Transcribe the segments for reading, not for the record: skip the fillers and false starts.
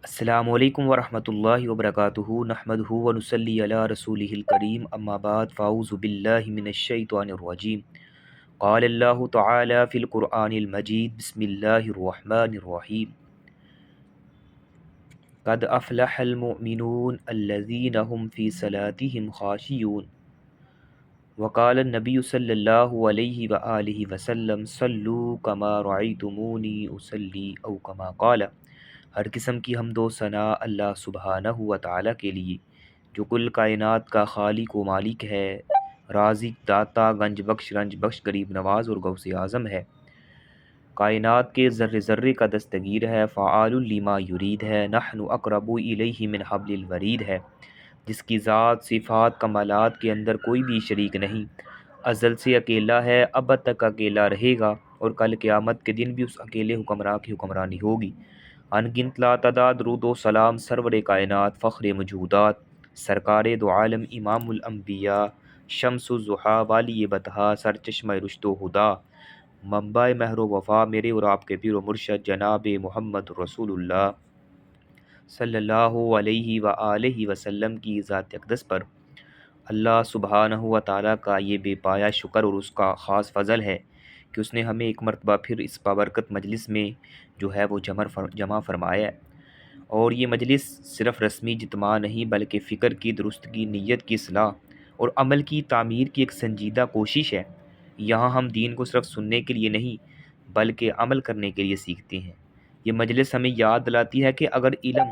السلام علیکم ورحمۃ اللہ وبرکاتہ نحمدہ ونصلی علی رسولہ الکریم اما بعد فاعوذ باللہ من الشیطان الرجیم قال اللہ تعالی فی القرآن المجید بسم اللہ الرحمن الرحیم قد افلح المؤمنون الذین هم فی صلاتهم خاشعون وقال النبی صلی اللہ علیہ وآلہ وسلم صلوا کما رأیتمونی اصلی او کما قال۔ ہر قسم کی حمد و ثنا اللہ سبحانہ و تعالیٰ کے لیے جو کل کائنات کا خالق و مالک ہے، رازق، داتا، گنج بخش، رنج بخش، غریب نواز اور غوث اعظم ہے، کائنات کے ذرے ذرے کا دستگیر ہے، فعال لما یرید ہے، نحن اقرب الیہ من حبل الورید ہے، جس کی ذات، صفات، کمالات کے اندر کوئی بھی شریک نہیں، ازل سے اکیلا ہے، ابد تک اکیلا رہے گا، اور کل قیامت کے دن بھی اس اکیلے حکمراں کی حکمرانی ہوگی۔ ان گنت لا تعداد درود و سلام سرور کائنات، فخر موجودات، سرکار دو عالم، امام الانبیاء، شمس الضحیٰ، والی بطحا، سرچشمہ رشد و ہدا، منبع مہر و وفا، میرے اور آپ کے پیر و مرشد جناب محمد رسول اللہ صلی اللہ علیہ وآلہ وسلم کی ذات اقدس پر اللہ سبحانہ و تعالیٰ کا یہ بے پایا شکر اور اس کا خاص فضل ہے کہ اس نے ہمیں ایک مرتبہ پھر اس بابرکت مجلس میں جو ہے وہ جمع فرمایا ہے، اور یہ مجلس صرف رسمی اجتماع نہیں بلکہ فکر کی درستگی، نیت کی اصلاح اور عمل کی تعمیر کی ایک سنجیدہ کوشش ہے۔ یہاں ہم دین کو صرف سننے کے لیے نہیں بلکہ عمل کرنے کے لیے سیکھتے ہیں۔ یہ مجلس ہمیں یاد دلاتی ہے کہ اگر علم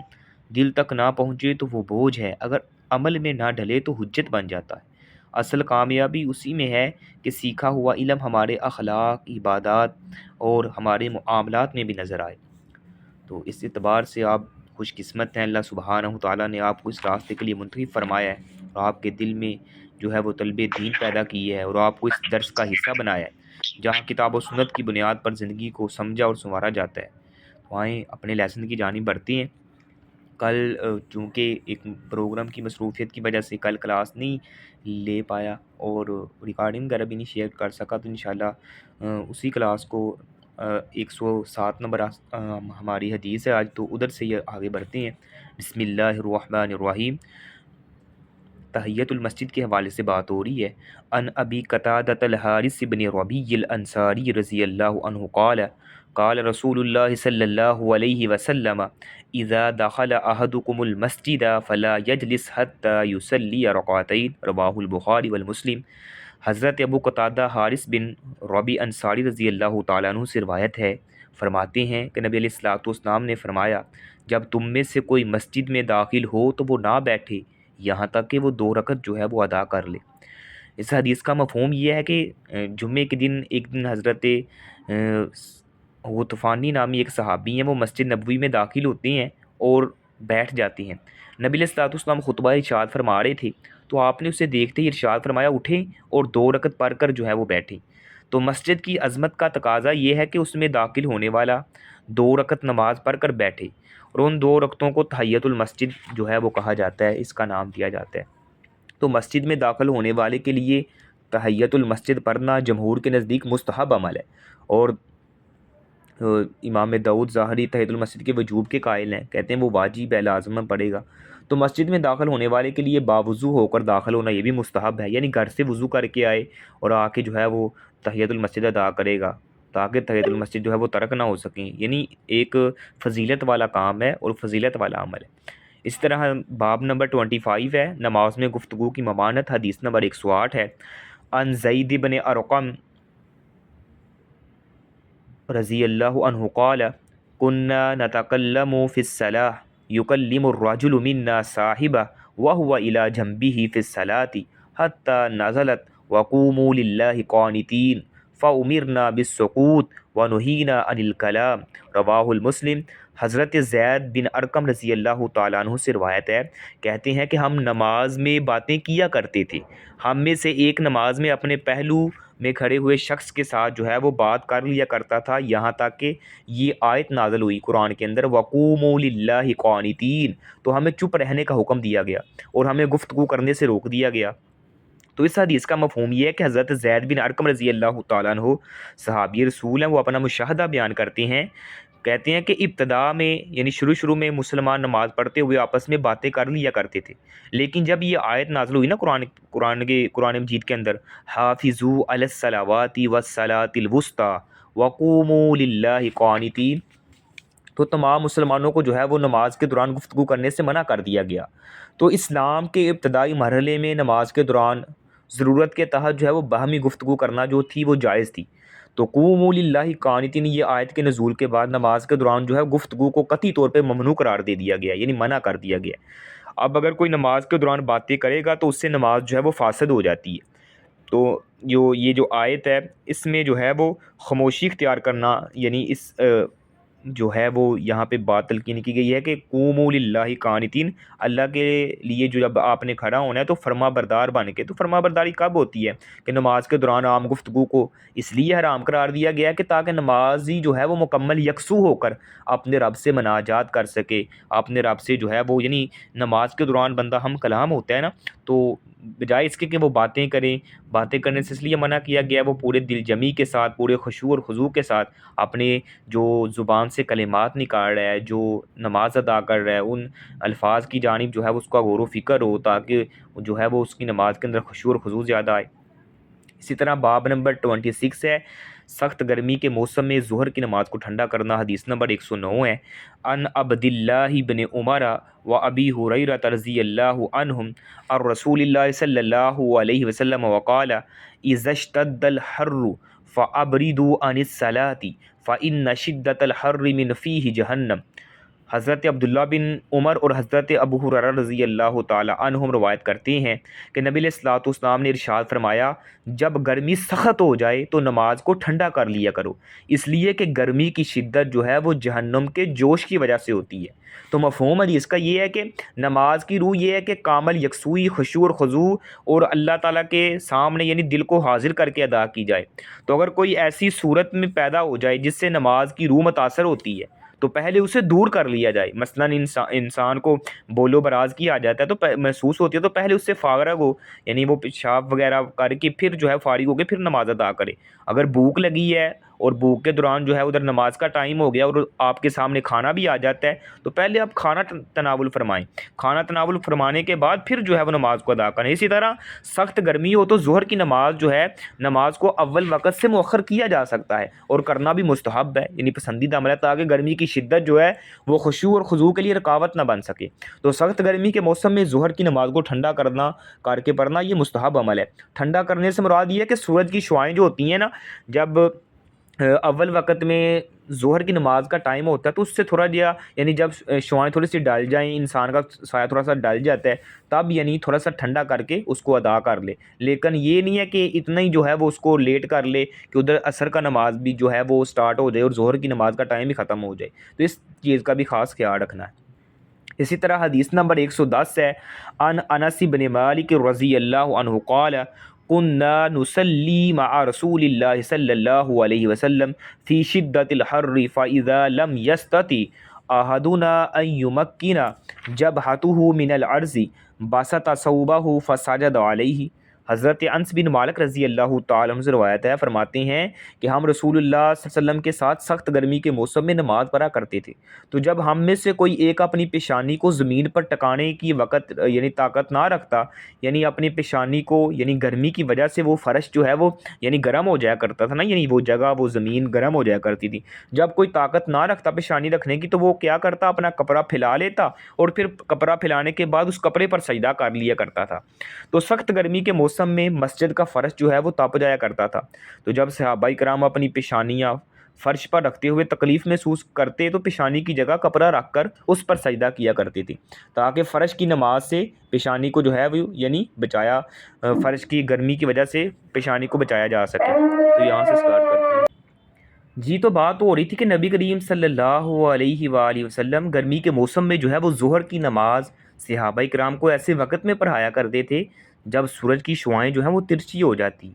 دل تک نہ پہنچے تو وہ بوجھ ہے، اگر عمل میں نہ ڈھلے تو حجت بن جاتا ہے۔ اصل کامیابی اسی میں ہے کہ سیکھا ہوا علم ہمارے اخلاق، عبادات اور ہمارے معاملات میں بھی نظر آئے۔ تو اس اعتبار سے آپ خوش قسمت ہیں، اللہ سبحانہ و تعالیٰ نے آپ کو اس راستے کے لیے منتخب فرمایا ہے اور آپ کے دل میں جو ہے وہ طلب دین پیدا کی ہے اور آپ کو اس درس کا حصہ بنایا ہے جہاں کتاب و سنت کی بنیاد پر زندگی کو سمجھا اور سنوارا جاتا ہے۔ تو آئیں اپنے لیسن کی جانب بڑھتے ہیں۔ کل چونکہ ایک پروگرام کی مصروفیت کی وجہ سے کل کلاس نہیں لے پایا اور ریکارڈنگ وغیرہ بھی نہیں شیئر کر سکا، تو انشاءاللہ اسی کلاس کو 107 نمبر ہماری حدیث ہے آج، تو ادھر سے یہ آگے بڑھتے ہیں۔ بسم اللہ الرحمن الرحیم۔ تحیت المسجد کے حوالے سے بات ہو رہی ہے۔ ان ابی قتادۃ الحارث بن ربیع الانصاری رضی اللہ عنہ قال قال رسول اللہ صلی اللہ علیہ وسلم اذا دخل احدکم المسجد فلا یجلس حتى یصلی رکعتین، رواہ البخاری والمسلم۔ حضرت ابو قتادہ حارث بن ربیع انصاری رضی اللہ تعالیٰ عنہ سے روایت ہے، فرماتے ہیں کہ نبی علیہ الصلوۃ والسلام نے فرمایا، جب تم میں سے کوئی مسجد میں داخل ہو تو وہ نہ بیٹھے یہاں تک کہ وہ 2 رکعت جو ہے وہ ادا کر لے۔ اس حدیث کا مفہوم یہ ہے کہ جمعے کے دن ایک دن حضرت غطفانی نامی ایک صحابی ہیں، وہ مسجد نبوی میں داخل ہوتے ہیں اور بیٹھ جاتے ہیں۔ نبی علیہ الصلوۃ والسلام خطبہ ارشاد فرما رہے تھے تو آپ نے اسے دیکھتے ہی ارشاد فرمایا اٹھیں اور 2 رکعت پڑھ کر جو ہے وہ بیٹھیں۔ تو مسجد کی عظمت کا تقاضا یہ ہے کہ اس میں داخل ہونے والا 2 رکعت نماز پڑھ کر بیٹھے، اور ان 2 رکعتوں کو تحیت المسجد جو ہے وہ کہا جاتا ہے، اس کا نام دیا جاتا ہے۔ تو مسجد میں داخل ہونے والے کے لیے تحیت المسجد پڑھنا جمہور کے نزدیک مستحب عمل ہے، اور امام داؤد ظاہری تحیت المسجد کے وجوب کے قائل ہیں، کہتے ہیں وہ واجب ہے، لازم پڑے گا۔ تو مسجد میں داخل ہونے والے کے لیے باوضو ہو کر داخل ہونا یہ بھی مستحب ہے، یعنی گھر سے وضو کر کے آئے اور آ کے جو ہے وہ تحیت المسجد ادا کرے گا تاکہ تحیت المسجد جو ہے وہ ترک نہ ہو سکیں، یعنی ایک فضیلت والا کام ہے اور فضیلت والا عمل ہے۔ اس طرح باب نمبر 25 ہے، نماز میں گفتگو کی ممانعت، حدیث نمبر 108 ہے۔ ان زید بن ارقم رضی اللہ عنہ قال كنا نتكلم في الصلاة يكلم الرجل منا صاحبه وهو إلى جنبه في الصلاة حتى نزلت وقوموا لله قانتين فأمرنا بالسكوت ونهينا عن الكلام، رواہ المسلم۔ حضرت زید بن ارقم رضی اللہ تعالیٰ عنہ سے روایت ہے، کہتے ہیں کہ ہم نماز میں باتیں کیا کرتے تھے، ہم میں سے ایک نماز میں اپنے پہلو میں کھڑے ہوئے شخص کے ساتھ جو ہے وہ بات کر لیا کرتا تھا، یہاں تک کہ یہ آیت نازل ہوئی قرآن کے اندر وَقُومُوا لِلَّهِ قَانِتِينَ، تو ہمیں چپ رہنے کا حکم دیا گیا اور ہمیں گفتگو کرنے سے روک دیا گیا۔ تو اس حدیث کا مفہوم یہ ہے کہ حضرت زید بن ارقم رضی اللہ تعالیٰ عنہ صحابی رسول ہیں، وہ اپنا مشاہدہ بیان کرتے ہیں کہتے ہیں کہ ابتدا میں یعنی شروع میں مسلمان نماز پڑھتے ہوئے آپس میں باتیں کر لیا کرتے تھے، لیکن جب یہ آیت نازل ہوئی نا قرآن مجید کے اندر، حافظوا علی الصلوات والصلاۃ الوسطی وقوموا للہ قانتین، تو تمام مسلمانوں کو جو ہے وہ نماز کے دوران گفتگو کرنے سے منع کر دیا گیا۔ تو اسلام کے ابتدائی مرحلے میں نماز کے دوران ضرورت کے تحت جو ہے وہ باہمی گفتگو کرنا جو تھی وہ جائز تھی۔ تو قوموا للہ قانتین، یہ آیت کے نزول کے بعد نماز کے دوران جو ہے گفتگو کو قطعی طور پہ ممنوع قرار دے دیا گیا، یعنی منع کر دیا گیا۔ اب اگر کوئی نماز کے دوران باتیں کرے گا تو اس سے نماز جو ہے وہ فاسد ہو جاتی ہے۔ تو یہ جو آیت ہے اس میں جو ہے وہ خاموشی اختیار کرنا، یعنی اس جو ہے وہ یہاں پہ بات تلقین کی گئی ہے کہ قوموا للہ قانتین، اللہ کے لیے جو جب آپ نے کھڑا ہونا ہے تو فرما بردار بن کے۔ تو فرما برداری کب ہوتی ہے کہ نماز کے دوران عام گفتگو کو اس لیے حرام قرار دیا گیا ہے کہ تاکہ نمازی جو ہے وہ مکمل یکسو ہو کر اپنے رب سے مناجات کر سکے، اپنے رب سے جو ہے وہ، یعنی نماز کے دوران بندہ ہم کلام ہوتا ہے نا، تو بجائے اس کے کہ وہ باتیں کریں، باتیں کرنے سے اس لیے منع کیا گیا ہے وہ پورے دل جمی کے ساتھ، پورے خشوع اور خضوع کے ساتھ اپنے جو زبان سے کلمات نکال رہا ہے، جو نماز ادا کر رہا ہے، ان الفاظ کی جانب جو ہے اس کا غور و فکر ہو تاکہ جو ہے وہ اس کی نماز کے اندر خشوع اور خضوع زیادہ آئے۔ اسی طرح باب نمبر 26 ہے، سخت گرمی کے موسم میں ظہر کی نماز کو ٹھنڈا کرنا، حدیث نمبر 109 ہے، ان عبد اللہ بن عمر و ابی ہریرہ رضی اللہ عنہم الرسول اللہ صلی اللہ علیہ وسلم وقال اذا اشتد الحر فابردوا عن الصلاۃ فان شدۃ الحر من فیہ جہنم۔ حضرت عبداللہ بن عمر اور حضرت ابو ہریرہ رضی اللہ تعالی عنہم روایت کرتے ہیں کہ نبی علیہ الصلوۃ والسلام نے ارشاد فرمایا، جب گرمی سخت ہو جائے تو نماز کو ٹھنڈا کر لیا کرو، اس لیے کہ گرمی کی شدت جو ہے وہ جہنم کے جوش کی وجہ سے ہوتی ہے۔ تو مفہوم حدیث کا یہ ہے کہ نماز کی روح یہ ہے کہ کامل یکسوئی، خشوع اور خضوع اور اللہ تعالیٰ کے سامنے یعنی دل کو حاضر کر کے ادا کی جائے۔ تو اگر کوئی ایسی صورت میں پیدا ہو جائے جس سے نماز کی روح متاثر ہوتی ہے تو پہلے اسے دور کر لیا جائے۔ مثلا انسان کو بول و براز کی آ جاتا ہے تو محسوس ہوتی ہے تو پہلے اس سے فارغ ہو، یعنی وہ پیشاب وغیرہ کر کے پھر جو ہے فارغ ہو کے پھر نماز ادا کرے۔ اگر بھوک لگی ہے اور بھوک کے دوران جو ہے ادھر نماز کا ٹائم ہو گیا اور آپ کے سامنے کھانا بھی آ جاتا ہے تو پہلے آپ کھانا تناول فرمائیں، کھانا تناول فرمانے کے بعد پھر جو ہے وہ نماز کو ادا کریں۔ اسی طرح سخت گرمی ہو تو ظہر کی نماز جو ہے نماز کو اول وقت سے مؤخر کیا جا سکتا ہے اور کرنا بھی مستحب ہے، یعنی پسندیدہ عمل ہے، تاکہ گرمی کی شدت جو ہے وہ خشوع اور خضوع کے لیے رکاوٹ نہ بن سکے۔ تو سخت گرمی کے موسم میں ظہر کی نماز کو ٹھنڈا کر کے پڑھنا یہ مستحب عمل ہے۔ ٹھنڈا کرنے سے مراد یہ ہے کہ سورج کی شعاعیں جو ہوتی ہیں نا، جب اول وقت میں ظہر کی نماز کا ٹائم ہوتا ہے تو اس سے تھوڑا یعنی جب شعاعیں تھوڑی سی ڈل جائیں، انسان کا سایہ تھوڑا سا ڈل جاتا ہے، تب یعنی تھوڑا سا ٹھنڈا کر کے اس کو ادا کر لے۔ لیکن یہ نہیں ہے کہ اتنا ہی جو ہے وہ اس کو لیٹ کر لے کہ ادھر عصر کا نماز بھی جو ہے وہ سٹارٹ ہو جائے اور ظہر کی نماز کا ٹائم بھی ختم ہو جائے۔ تو اس چیز کا بھی خاص خیال رکھنا ہے۔ اسی طرح حدیث نمبر 110 ہے، ان انس بن مالک رضی اللہ عنہ قال كنا نصلي مع رسول الله صلى الله عليه وسلم في شدة الحر فإذا لم يستطع أحدنا أن يمكن جبهته من الأرض بسط ثوبه فسجد عليه۔ حضرت انس بن مالک رضی اللہ تعالیٰ عنہ سے روایت ہے، فرماتے ہیں کہ ہم رسول اللہ صلی اللہ علیہ وسلم کے ساتھ سخت گرمی کے موسم میں نماز پڑھا کرتے تھے، تو جب ہم میں سے کوئی ایک اپنی پیشانی کو زمین پر ٹکانے کی وقت یعنی طاقت نہ رکھتا، یعنی اپنی پیشانی کو یعنی گرمی کی وجہ سے وہ فرش جو ہے وہ یعنی گرم ہو جایا کرتا تھا نا، یعنی وہ جگہ وہ زمین گرم ہو جایا کرتی تھی، جب کوئی طاقت نہ رکھتا پیشانی رکھنے کی تو وہ کیا کرتا، اپنا کپڑا پھیلا لیتا اور پھر کپڑا پھیلانے کے بعد اس کپڑے پر سجدہ کر لیا کرتا تھا۔ تو سخت گرمی کے موسم میں مسجد کا فرش جو ہے وہ تپ جایا کرتا تھا، تو جب صحابہ کرام اپنی پیشانیاں فرش پر رکھتے ہوئے تکلیف محسوس کرتے تو پیشانی کی جگہ کپڑا رکھ کر اس پر سجدہ کیا کرتے تھے تاکہ فرش کی نماز سے پیشانی کو جو ہے وہ یعنی بچایا، فرش کی گرمی کی وجہ سے پیشانی کو بچایا جا سکے۔ تو یہاں سے سٹارٹ کرتے ہیں جی۔ تو بات ہو رہی تھی کہ نبی کریم صلی اللہ علیہ وآلہ وسلم گرمی کے موسم میں جو ہے وہ ظہر کی نماز صحابہ کرام کو ایسے وقت میں پڑھایا کرتے تھے جب سورج کی شعاعیں جو ہیں وہ ترچھی ہو جاتی،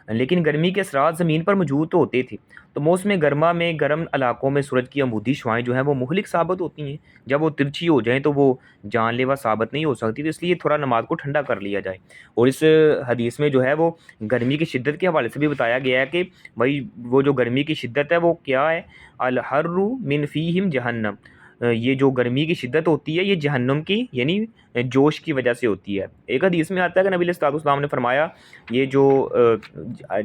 لیکن گرمی کے اثرات زمین پر موجود تو ہوتے تھے۔ تو موسم گرما میں گرم علاقوں میں سورج کی عمودی شعاعیں جو ہیں وہ مہلک ثابت ہوتی ہیں، جب وہ ترچھی ہو جائیں تو وہ جان لیوا ثابت نہیں ہو سکتی، تو اس لیے تھوڑا نماز کو ٹھنڈا کر لیا جائے۔ اور اس حدیث میں جو ہے وہ گرمی کی شدت کے حوالے سے بھی بتایا گیا ہے کہ بھائی وہ جو گرمی کی شدت ہے وہ کیا ہے، الحر من فیہم جہنم، یہ جو گرمی کی شدت ہوتی ہے یہ جہنم کی یعنی جوش کی وجہ سے ہوتی ہے۔ ایک حدیث میں آتا ہے کہ نبی علیہ السلام نے فرمایا یہ جو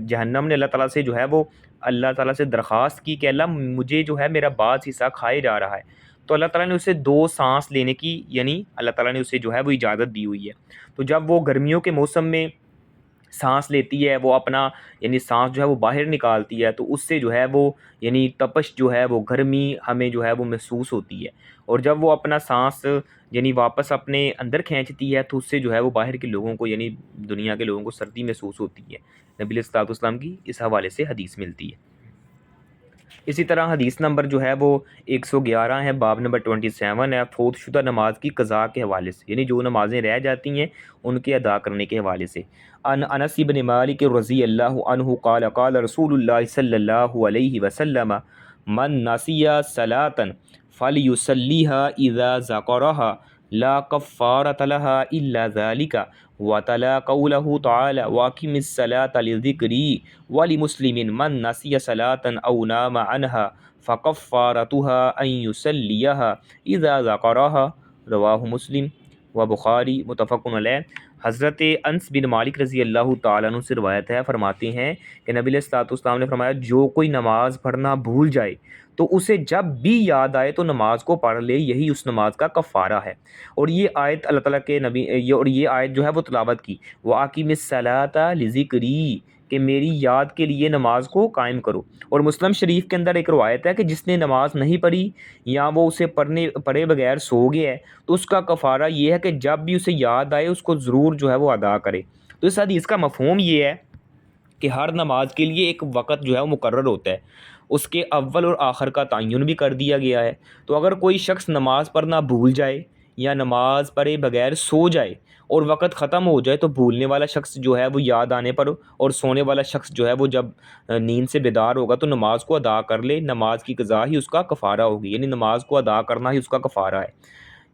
جہنم نے اللہ تعالیٰ سے جو ہے وہ اللہ تعالیٰ سے درخواست کی کہ اللہ مجھے جو ہے میرا بعض حصہ کھائے جا رہا ہے، تو اللہ تعالیٰ نے اسے 2 سانس لینے کی یعنی اللہ تعالیٰ نے اسے جو ہے وہ اجازت دی ہوئی ہے۔ تو جب وہ گرمیوں کے موسم میں سانس لیتی ہے، وہ اپنا یعنی سانس جو ہے وہ باہر نکالتی ہے، تو اس سے جو ہے وہ یعنی تپش جو ہے وہ گرمی ہمیں جو ہے وہ محسوس ہوتی ہے، اور جب وہ اپنا سانس یعنی واپس اپنے اندر کھینچتی ہے تو اس سے جو ہے وہ باہر کے لوگوں کو یعنی دنیا کے لوگوں کو سردی محسوس ہوتی ہے۔ نبی علیہ الصلوۃ والسلام کی اس حوالے سے حدیث ملتی ہے۔ اسی طرح حدیث نمبر جو ہے وہ 111 ہے، باب نمبر 27 ہے، فوت شدہ نماز کی قضاء کے حوالے سے، یعنی جو نمازیں رہ جاتی ہیں ان کے ادا کرنے کے حوالے سے۔ ان انس بن مالک رضی اللہ عنہ قال قال رسول اللہ صلی اللہ علیہ وسلم من نسی صلاۃ فلیصلیها اذا ذکرها لا کفارۃ لها الا ذلك وتلا قوله تعالی واقم الصلاۃ لذکری ولمسلم من نسی صلاۃ او نام عنها فکفارتها ان یصلیها اذا ذکرها رواہ مسلم و بخاری متفق علیہ۔ حضرت انس بن مالک رضی اللہ تعالیٰ عنہ سے روایت ہے، فرماتے ہیں کہ نبی علیہ الصلوۃ والسلام نے فرمایا جو کوئی نماز پڑھنا بھول جائے تو اسے جب بھی یاد آئے تو نماز کو پڑھ لے، یہی اس نماز کا کفارہ ہے۔ اور یہ آیت اللہ تعالیٰ کے نبی اور یہ آیت جو ہے وہ تلاوت کی، وَأَقِمِ الصَّلَاةَ لِذِكْرِي، کہ میری یاد کے لیے نماز کو قائم کرو۔ اور مسلم شریف کے اندر ایک روایت ہے کہ جس نے نماز نہیں پڑھی یا وہ اسے پڑھے بغیر سو گیا ہے تو اس کا کفارہ یہ ہے کہ جب بھی اسے یاد آئے اس کو ضرور جو ہے وہ ادا کرے۔ تو اس حدیث کا مفہوم یہ ہے کہ ہر نماز کے لیے ایک وقت جو ہے وہ مقرر ہوتا ہے، اس کے اول اور آخر کا تعین بھی کر دیا گیا ہے۔ تو اگر کوئی شخص نماز پڑھنا بھول جائے یا نماز پڑھے بغیر سو جائے اور وقت ختم ہو جائے تو بھولنے والا شخص جو ہے وہ یاد آنے پر اور سونے والا شخص جو ہے وہ جب نیند سے بیدار ہوگا تو نماز کو ادا کر لے، نماز کی قضا ہی اس کا کفارہ ہوگی، یعنی نماز کو ادا کرنا ہی اس کا کفارہ ہے۔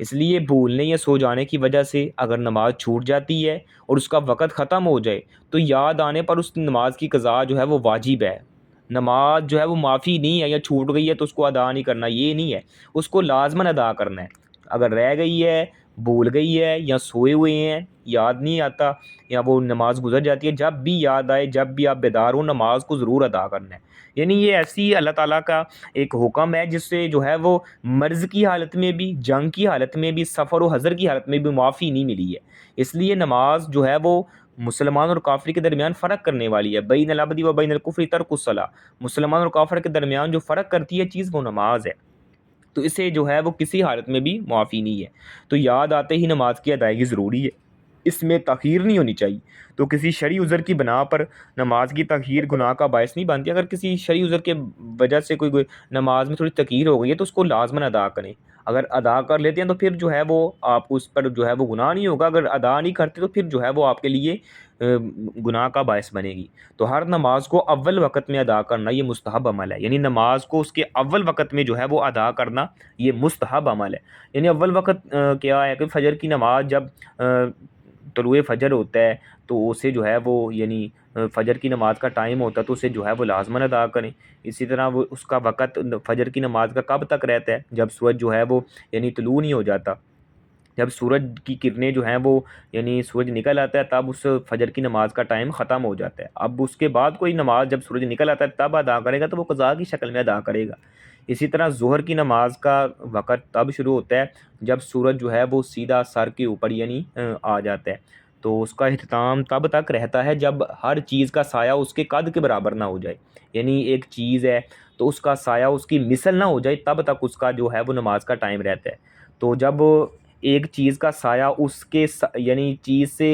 اس لیے بھولنے یا سو جانے کی وجہ سے اگر نماز چھوٹ جاتی ہے اور اس کا وقت ختم ہو جائے تو یاد آنے پر اس نماز کی قضا جو ہے وہ واجب ہے۔ نماز جو ہے وہ معافی نہیں ہے یا چھوٹ گئی ہے تو اس کو ادا نہیں کرنا، یہ نہیں ہے، اس کو لازماً ادا کرنا ہے۔ اگر رہ گئی ہے، بھول گئی ہے یا سوئے ہوئے ہیں، یاد نہیں آتا یا وہ نماز گزر جاتی ہے، جب بھی یاد آئے، جب بھی آپ بیدار ہو، نماز کو ضرور ادا کرنا ہے۔ یعنی یہ ایسی اللہ تعالیٰ کا ایک حکم ہے جس سے جو ہے وہ مرض کی حالت میں بھی، جنگ کی حالت میں بھی، سفر و حضر کی حالت میں بھی معافی نہیں ملی ہے۔ اس لیے نماز جو ہے وہ مسلمان اور کافر کے درمیان فرق کرنے والی ہے، بین العبد و بین الکفر ترک الصلاۃ، مسلمان اور کافر کے درمیان جو فرق کرتی ہے چیز وہ نماز ہے، تو اسے جو ہے وہ کسی حالت میں بھی معافی نہیں ہے۔ تو یاد آتے ہی نماز کی ادائیگی ضروری ہے، اس میں تاخیر نہیں ہونی چاہیے۔ تو کسی شرعی عذر کی بنا پر نماز کی تاخیر گناہ کا باعث نہیں بنتی۔ اگر کسی شرعی عذر کے وجہ سے کوئی نماز میں تھوڑی تاخیر ہو گئی ہے تو اس کو لازماً ادا کریں۔ اگر ادا کر لیتے ہیں تو پھر جو ہے وہ آپ کو اس پر جو ہے وہ گناہ نہیں ہوگا، اگر ادا نہیں کرتے تو پھر جو ہے وہ آپ کے لیے گناہ کا باعث بنے گی۔ تو ہر نماز کو اول وقت میں ادا کرنا یہ مستحب عمل ہے، یعنی نماز کو اس کے اول وقت میں جو ہے وہ ادا کرنا یہ مستحب عمل ہے۔ یعنی اول وقت کیا ہے کہ فجر کی نماز جب طلوع فجر ہوتا ہے تو اسے جو ہے وہ یعنی فجر کی نماز کا ٹائم ہوتا ہے تو اسے جو ہے وہ لازماً ادا کریں۔ اسی طرح وہ اس کا وقت فجر کی نماز کا کب تک رہتا ہے، جب سورج جو ہے وہ یعنی طلوع نہیں ہو جاتا، جب سورج کی کرنیں جو ہیں وہ یعنی سورج نکل آتا ہے تب اس فجر کی نماز کا ٹائم ختم ہو جاتا ہے۔ اب اس کے بعد کوئی نماز جب سورج نکل آتا ہے تب ادا کرے گا تو وہ قضا کی شکل میں ادا کرے گا۔ اسی طرح ظہر کی نماز کا وقت تب شروع ہوتا ہے جب سورج جو ہے وہ سیدھا سر کے اوپر یعنی آ جاتا ہے، تو اس کا اہتمام تب تک رہتا ہے جب ہر چیز کا سایہ اس کے قد کے برابر نہ ہو جائے، یعنی ایک چیز ہے تو اس کا سایہ اس کی مثل نہ ہو جائے تب تک اس کا جو ہے وہ نماز کا ٹائم رہتا ہے۔ تو جب ایک چیز کا سایہ اس کے یعنی چیز سے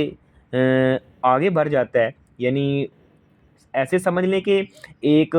آگے بڑھ جاتا ہے، یعنی ایسے سمجھ لیں کہ ایک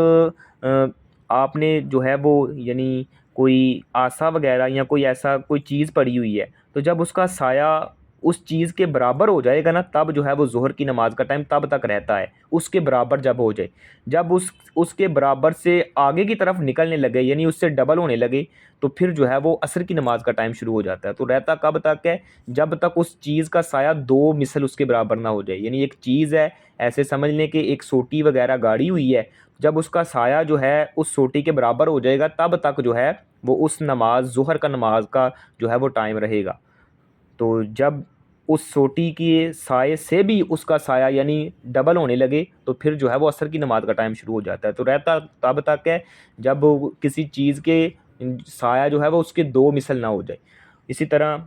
آپ نے جو ہے وہ یعنی کوئی آسا وغیرہ یا کوئی ایسا کوئی چیز پڑی ہوئی ہے، تو جب اس کا سایہ اس چیز کے برابر ہو جائے گا نا تب جو ہے وہ ظہر کی نماز کا ٹائم تب تک رہتا ہے، اس کے برابر جب ہو جائے، جب اس کے برابر سے آگے کی طرف نکلنے لگے یعنی اس سے ڈبل ہونے لگے تو پھر جو ہے وہ عصر کی نماز کا ٹائم شروع ہو جاتا ہے۔ تو رہتا کب تک ہے؟ جب تک اس چیز کا سایہ 2 مثل اس کے برابر نہ ہو جائے، یعنی ایک چیز ہے، ایسے سمجھ لیں کہ ایک سوٹی وغیرہ گاڑی ہوئی ہے، جب اس کا سایہ جو ہے اس سوٹی کے برابر ہو جائے گا تب تک جو ہے وہ اس نماز ظہر کا نماز کا جو ہے وہ ٹائم رہے گا۔ تو جب اس سوٹی کے سائے سے بھی اس کا سایہ یعنی ڈبل ہونے لگے تو پھر جو ہے وہ عصر کی نماز کا ٹائم شروع ہو جاتا ہے۔ تو رہتا تب تک ہے جب کسی چیز کے سایہ جو ہے وہ اس کے 2 مثل نہ ہو جائے۔ اسی طرح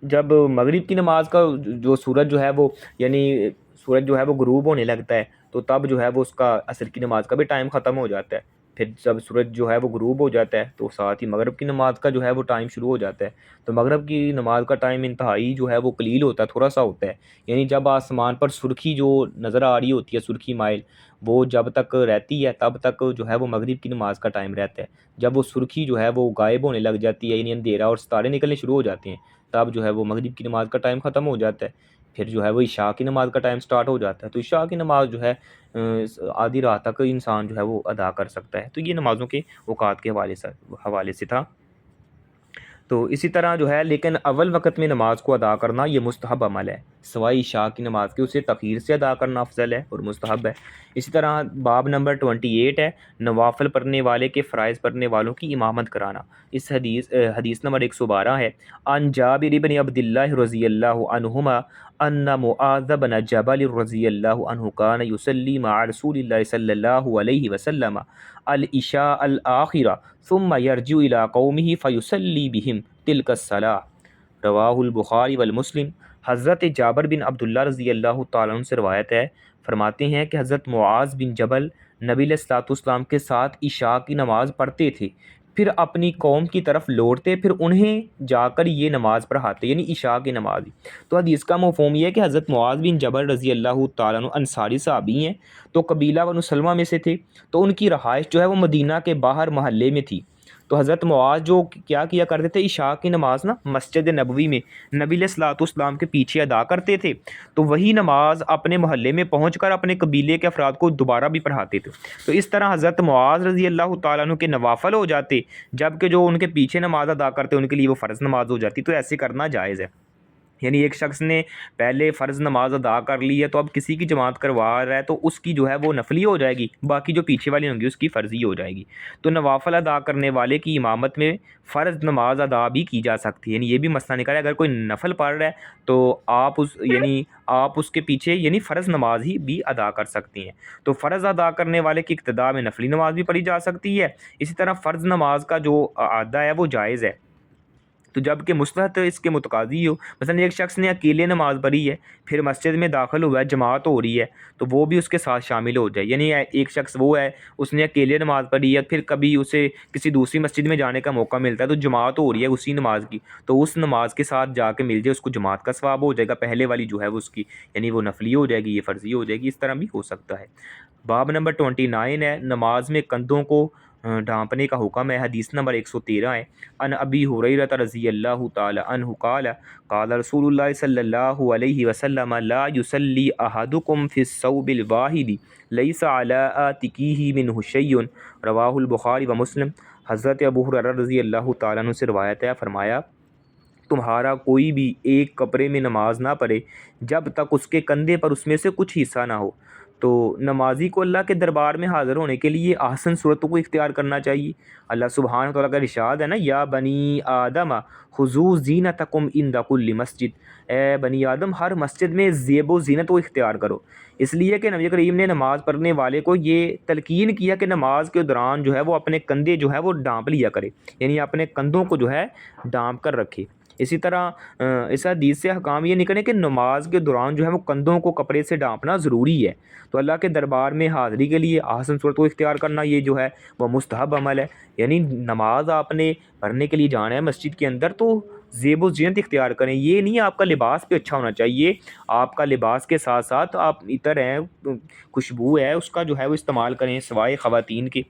جب مغرب کی نماز کا جو سورج جو ہے وہ یعنی سورج جو ہے وہ غروب ہونے لگتا ہے تو تب جو ہے وہ اس کا عصر کی نماز کا بھی ٹائم ختم ہو جاتا ہے۔ پھر جب سورج جو ہے وہ غروب ہو جاتا ہے تو ساتھ ہی مغرب کی نماز کا جو ہے وہ ٹائم شروع ہو جاتا ہے۔ تو مغرب کی نماز کا ٹائم انتہائی جو ہے وہ قلیل ہوتا ہے، تھوڑا سا ہوتا ہے، یعنی جب آسمان پر سرخی جو نظر آ رہی ہوتی ہے، سرخی مائل، وہ جب تک رہتی ہے تب تک جو ہے وہ مغرب کی نماز کا ٹائم رہتا ہے۔ جب وہ سرخی جو ہے وہ غائب ہونے لگ جاتی ہے یعنی اندھیرا اور ستارے نکلنے شروع ہو جاتے ہیں تب جو ہے وہ مغرب کی نماز کا ٹائم ختم ہو جاتا ہے۔ پھر جو ہے وہ عشاء کی نماز کا ٹائم سٹارٹ ہو جاتا ہے۔ تو عشاء کی نماز جو ہے آدھی رات تک انسان جو ہے وہ ادا کر سکتا ہے۔ تو یہ نمازوں کے اوقات کے حوالے سے تھا۔ تو اسی طرح جو ہے لیکن اول وقت میں نماز کو ادا کرنا یہ مستحب عمل ہے، سوائے عشاء کی نماز کے اسے تاخیر سے ادا کرنا افضل ہے اور مستحب ہے۔ اسی طرح باب نمبر 28 ہے نوافل پڑھنے والے کے فرائض پڑھنے والوں کی امامت کرانا۔ اس حدیث نمبر 112 ہے عن جابر بن عبد اللہ رضی اللہ عنہما ان معاذ بن جبل رضی اللہ عنہ کان یصلی مع رسول اللہ صلی اللہ علیہ وسلم العشاء الآخرہ ثم یرجع الى قومه فیصلی بهم تلک الصلاۃ رواہ البخاری والمسلم۔ حضرت جابر بن عبداللہ رضی اللہ تعالیٰ عنہ سے روایت ہے، فرماتے ہیں کہ حضرت معاذ بن جبل نبی علیہ الصلوۃ والسلام کے ساتھ عشاء کی نماز پڑھتے تھے، پھر اپنی قوم کی طرف لوٹتے، پھر انہیں جا کر یہ نماز پڑھاتے یعنی عشاء کی نماز۔ تو حدیث کا مفہوم یہ ہے کہ حضرت معاذ بن جبل رضی اللہ تعالیٰ عنہ انصاری صحابی ہیں، تو قبیلہ بنو سلمہ میں سے تھے، تو ان کی رہائش جو ہے وہ مدینہ کے باہر محلے میں تھی۔ تو حضرت معاذ جو کیا کیا کرتے تھے، عشاء کی نماز نا مسجد نبوی میں نبی علیہ الصلوۃ والسلام کے پیچھے ادا کرتے تھے، تو وہی نماز اپنے محلے میں پہنچ کر اپنے قبیلے کے افراد کو دوبارہ بھی پڑھاتے تھے۔ تو اس طرح حضرت معاذ رضی اللہ تعالیٰ عنہ کے نوافل ہو جاتے، جبکہ جو ان کے پیچھے نماز ادا کرتے ان کے لیے وہ فرض نماز ہو جاتی۔ تو ایسے کرنا جائز ہے، یعنی ایک شخص نے پہلے فرض نماز ادا کر لی ہے تو اب کسی کی جماعت کروا رہا ہے تو اس کی جو ہے وہ نفلی ہو جائے گی، باقی جو پیچھے والی ہوں گی اس کی فرضی ہو جائے گی۔ تو نوافل ادا کرنے والے کی امامت میں فرض نماز ادا بھی کی جا سکتی ہے، یعنی یہ بھی مسئلہ نکلا ہے اگر کوئی نفل پڑھ رہا ہے تو آپ اس کے پیچھے یعنی فرض نماز ہی بھی ادا کر سکتی ہیں۔ تو فرض ادا کرنے والے کی اقتداء میں نفلی نماز بھی پڑھی جا سکتی ہے، اسی طرح فرض نماز کا جو اعادہ ہے وہ جائز ہے، تو جب کہ مصلحت اس کے متقاضی ہو۔ مثلا ایک شخص نے اکیلے نماز پڑھی ہے، پھر مسجد میں داخل ہوا ہے، جماعت ہو رہی ہے تو وہ بھی اس کے ساتھ شامل ہو جائے، یعنی ایک شخص وہ ہے اس نے اکیلے نماز پڑھی ہے، پھر کبھی اسے کسی دوسری مسجد میں جانے کا موقع ملتا ہے تو جماعت ہو رہی ہے اسی نماز کی، تو اس نماز کے ساتھ جا کے مل جائے، اس کو جماعت کا ثواب ہو جائے گا، پہلے والی جو ہے وہ اس کی یعنی وہ نفلی ہو جائے گی، یہ فرضی ہو جائے گی، اس طرح بھی ہو سکتا ہے۔ باب نمبر 29 ہے نماز میں کندھوں کو ڈھانپنے کا حکم ہے۔ حدیث نمبر 113 ہے ان ابی ہریرہ رضی اللہ تعالی عنہ قال قال رسول اللہ صلی اللہ علیہ وسلم لا یصلی احدکم فی الثوب الواحد لیس علی عاتقہ منہ شیء رواہ البخاری و مسلم۔ حضرت ابو ہریرہ رضی اللہ تعالیٰ عنہ سے روایت ہے، فرمایا تمہارا کوئی بھی ایک کپڑے میں نماز نہ پڑھے جب تک اس کے کندھے پر اس میں سے کچھ حصہ نہ ہو۔ تو نمازی کو اللہ کے دربار میں حاضر ہونے کے لیے احسن صورتوں کو اختیار کرنا چاہیے۔ اللہ سبحانہ تعالیٰ کا ارشاد ہے نا یا بنی آدم خذوا زینتکم عند کل مسجد، اے بنی آدم ہر مسجد میں زیب و زینت کو اختیار کرو، اس لیے کہ نبی کریم نے نماز پڑھنے والے کو یہ تلقین کیا کہ نماز کے دوران جو ہے وہ اپنے کندھے جو ہے وہ ڈھانپ لیا کرے، یعنی اپنے کندھوں کو جو ہے ڈھانپ کر رکھے۔ اسی طرح اس حدیث سے حکام یہ نکلے کہ نماز کے دوران جو ہے وہ کندھوں کو کپڑے سے ڈھانپنا ضروری ہے۔ تو اللہ کے دربار میں حاضری کے لیے احسن صورت کو اختیار کرنا یہ جو ہے وہ مستحب عمل ہے، یعنی نماز آپ نے پڑھنے کے لیے جانا ہے مسجد کے اندر تو زیب و زینت اختیار کریں، یہ نہیں آپ کا لباس بھی اچھا ہونا چاہیے، آپ کا لباس کے ساتھ ساتھ آپ عطر ہیں، خوشبو ہے، اس کا جو ہے وہ استعمال کریں سوائے خواتین کے۔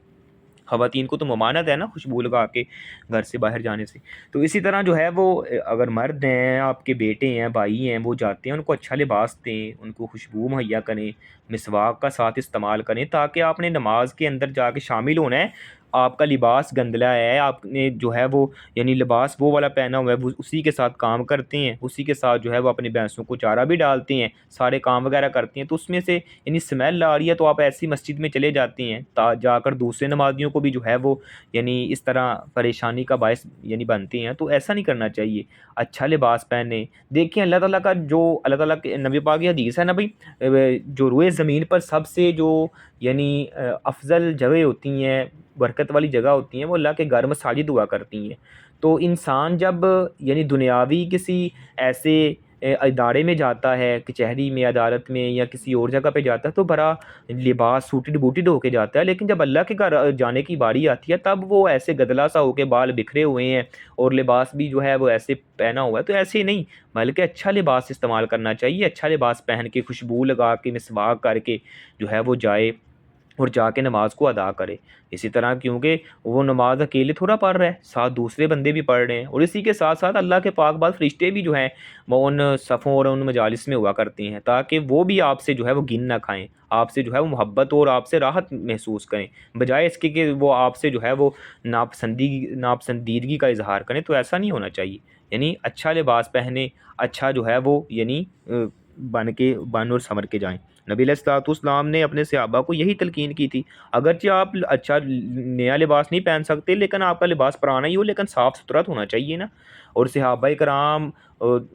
خواتین کو تو ممانعت ہے نا خوشبو لگا کے گھر سے باہر جانے سے۔ تو اسی طرح جو ہے وہ اگر مرد ہیں، آپ کے بیٹے ہیں، بھائی ہیں، وہ جاتے ہیں، ان کو اچھا لباس دیں، ان کو خوشبو مہیا کریں، مسواک کا ساتھ استعمال کریں، تاکہ آپ نے نماز کے اندر جا کے شامل ہونا ہے، آپ کا لباس گندلا ہے، آپ نے جو ہے وہ یعنی لباس وہ والا پہنا ہوا ہے، وہ اسی کے ساتھ کام کرتے ہیں، اسی کے ساتھ جو ہے وہ اپنی بھینسوں کو چارہ بھی ڈالتے ہیں، سارے کام وغیرہ کرتے ہیں، تو اس میں سے یعنی اسمیل آ رہی ہے، تو آپ ایسی مسجد میں چلے جاتے ہیں جا کر دوسرے نمازیوں کو بھی جو ہے وہ یعنی اس طرح پریشانی کا باعث یعنی بنتے ہیں، تو ایسا نہیں کرنا چاہیے۔ اچھا لباس پہنے، دیکھیں اللہ تعالیٰ کا جو اللہ تعالیٰ کے نبی پاک کی حدیث ہے نا بھائی، جو روئے زمین پر سب سے جو یعنی افضل جگہ ہوتی ہیں، برکت والی جگہ ہوتی ہیں، وہ اللہ کے گھر مساجد ہوا کرتی ہیں۔ تو انسان جب یعنی دنیاوی کسی ایسے ادارے میں جاتا ہے، کچہری میں، عدالت میں، یا کسی اور جگہ پہ جاتا ہے، تو بڑا لباس سوٹڈ بوٹڈ ہو کے جاتا ہے، لیکن جب اللہ کے گھر جانے کی باری آتی ہے تب وہ ایسے گدلا سا ہو کے بال بکھرے ہوئے ہیں اور لباس بھی جو ہے وہ ایسے پہنا ہوا ہے، تو ایسے نہیں، بلکہ اچھا لباس استعمال کرنا چاہیے، اچھا لباس پہن کے خوشبو لگا کے مسواک کر کے جو ہے وہ جائے اور جا کے نماز کو ادا کرے۔ اسی طرح کیونکہ وہ نماز اکیلے تھوڑا پڑھ رہا ہے، ساتھ دوسرے بندے بھی پڑھ رہے ہیں، اور اسی کے ساتھ ساتھ اللہ کے پاک باز فرشتے بھی جو ہیں وہ ان صفوں اور ان مجالس میں ہوا کرتے ہیں، تاکہ وہ بھی آپ سے جو ہے وہ گن نہ کھائیں، آپ سے جو ہے وہ محبت اور آپ سے راحت محسوس کریں، بجائے اس کے کہ وہ آپ سے جو ہے وہ ناپسندیدگی کا اظہار کریں۔ تو ایسا نہیں ہونا چاہیے، یعنی اچھا لباس پہنے، اچھا جو ہے وہ یعنی بن اور سنور کے جائیں۔ نبی علیہ الصلوۃ والسلام نے اپنے صحابہ کو یہی تلقین کی تھی، اگرچہ آپ اچھا نیا لباس نہیں پہن سکتے، لیکن آپ کا لباس پرانا ہی ہو، لیکن صاف ستھرا تو ہونا چاہیے نا۔ اور صحابہ کرام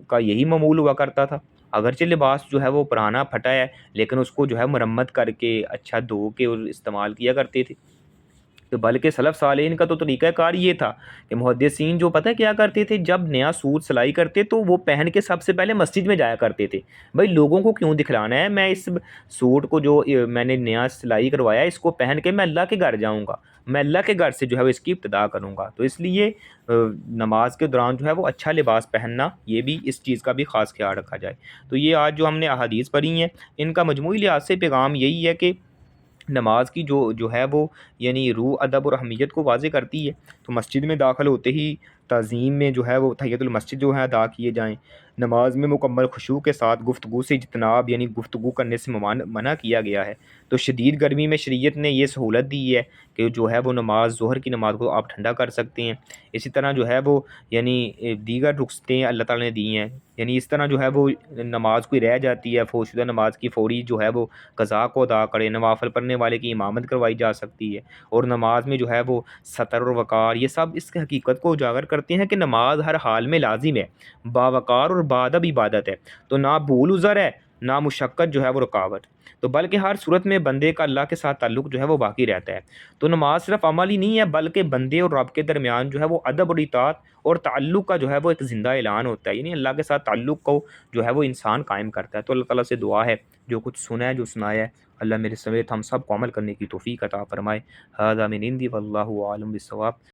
کا یہی معمول ہوا کرتا تھا، اگرچہ لباس جو ہے وہ پرانا پھٹا ہے، لیکن اس کو جو ہے مرمت کر کے اچھا دھو کے اور استعمال کیا کرتے تھے۔ تو بلکہ سلف صالحین کا تو طریقہ کار یہ تھا کہ محدثین جو پتہ کیا کرتے تھے، جب نیا سوٹ سلائی کرتے تو وہ پہن کے سب سے پہلے مسجد میں جایا کرتے تھے، بھائی لوگوں کو کیوں دکھلانا ہے، میں اس سوٹ کو جو میں نے نیا سلائی کروایا اس کو پہن کے میں اللہ کے گھر جاؤں گا، میں اللہ کے گھر سے جو ہے وہ اس کی ابتدا کروں گا۔ تو اس لیے نماز کے دوران جو ہے وہ اچھا لباس پہننا، یہ بھی اس چیز کا بھی خاص خیال رکھا جائے۔ تو یہ آج جو ہم نے احادیث پڑھی ہیں، ان کا مجموعی لحاظ سے پیغام یہی ہے کہ نماز کی جو ہے وہ یعنی روح، ادب اور اہمیت کو واضح کرتی ہے۔ تو مسجد میں داخل ہوتے ہی تعظیم میں جو ہے وہ تحیۃ المسجد جو ہے ادا کیے جائیں، نماز میں مکمل خشوع کے ساتھ گفتگو سے اجتناب یعنی گفتگو کرنے سے منع کیا گیا ہے۔ تو شدید گرمی میں شریعت نے یہ سہولت دی ہے کہ جو ہے وہ نماز ظہر کی نماز کو آپ ٹھنڈا کر سکتے ہیں۔ اسی طرح جو ہے وہ یعنی دیگر رخصتیں اللہ تعالیٰ نے دی ہیں، یعنی اس طرح جو ہے وہ نماز کوئی رہ جاتی ہے، فوت شدہ نماز کی فوری جو ہے وہ قضا کو ادا کرے، نوافل پڑھنے والے کی امامت کروائی جا سکتی ہے، اور نماز میں جو ہے وہ ستر اور وقار، یہ سب اس حقیقت کو اجاگر کرتے ہیں کہ نماز ہر حال میں لازم ہے، باوقار اور بادب عبادت ہے، تو نہ بھول عذر ہے، نہ مشقت جو ہے وہ رکاوٹ، تو بلکہ ہر صورت میں بندے کا اللہ کے ساتھ تعلق جو ہے وہ باقی رہتا ہے۔ تو نماز صرف عمل ہی نہیں ہے، بلکہ بندے اور رب کے درمیان جو ہے وہ ادب اور اطاعت اور تعلق کا جو ہے وہ ایک زندہ اعلان ہوتا ہے، یعنی اللہ کے ساتھ تعلق کو جو ہے وہ انسان قائم کرتا ہے۔ تو اللہ تعالیٰ سے دعا ہے جو کچھ سنا ہے، جو سنایا ہے، اللہ میرے سمیت ہم سب کو عمل کرنے کی توفیق عطا فرمائے۔ ھذا من عندی واللہ اعلم بالصواب۔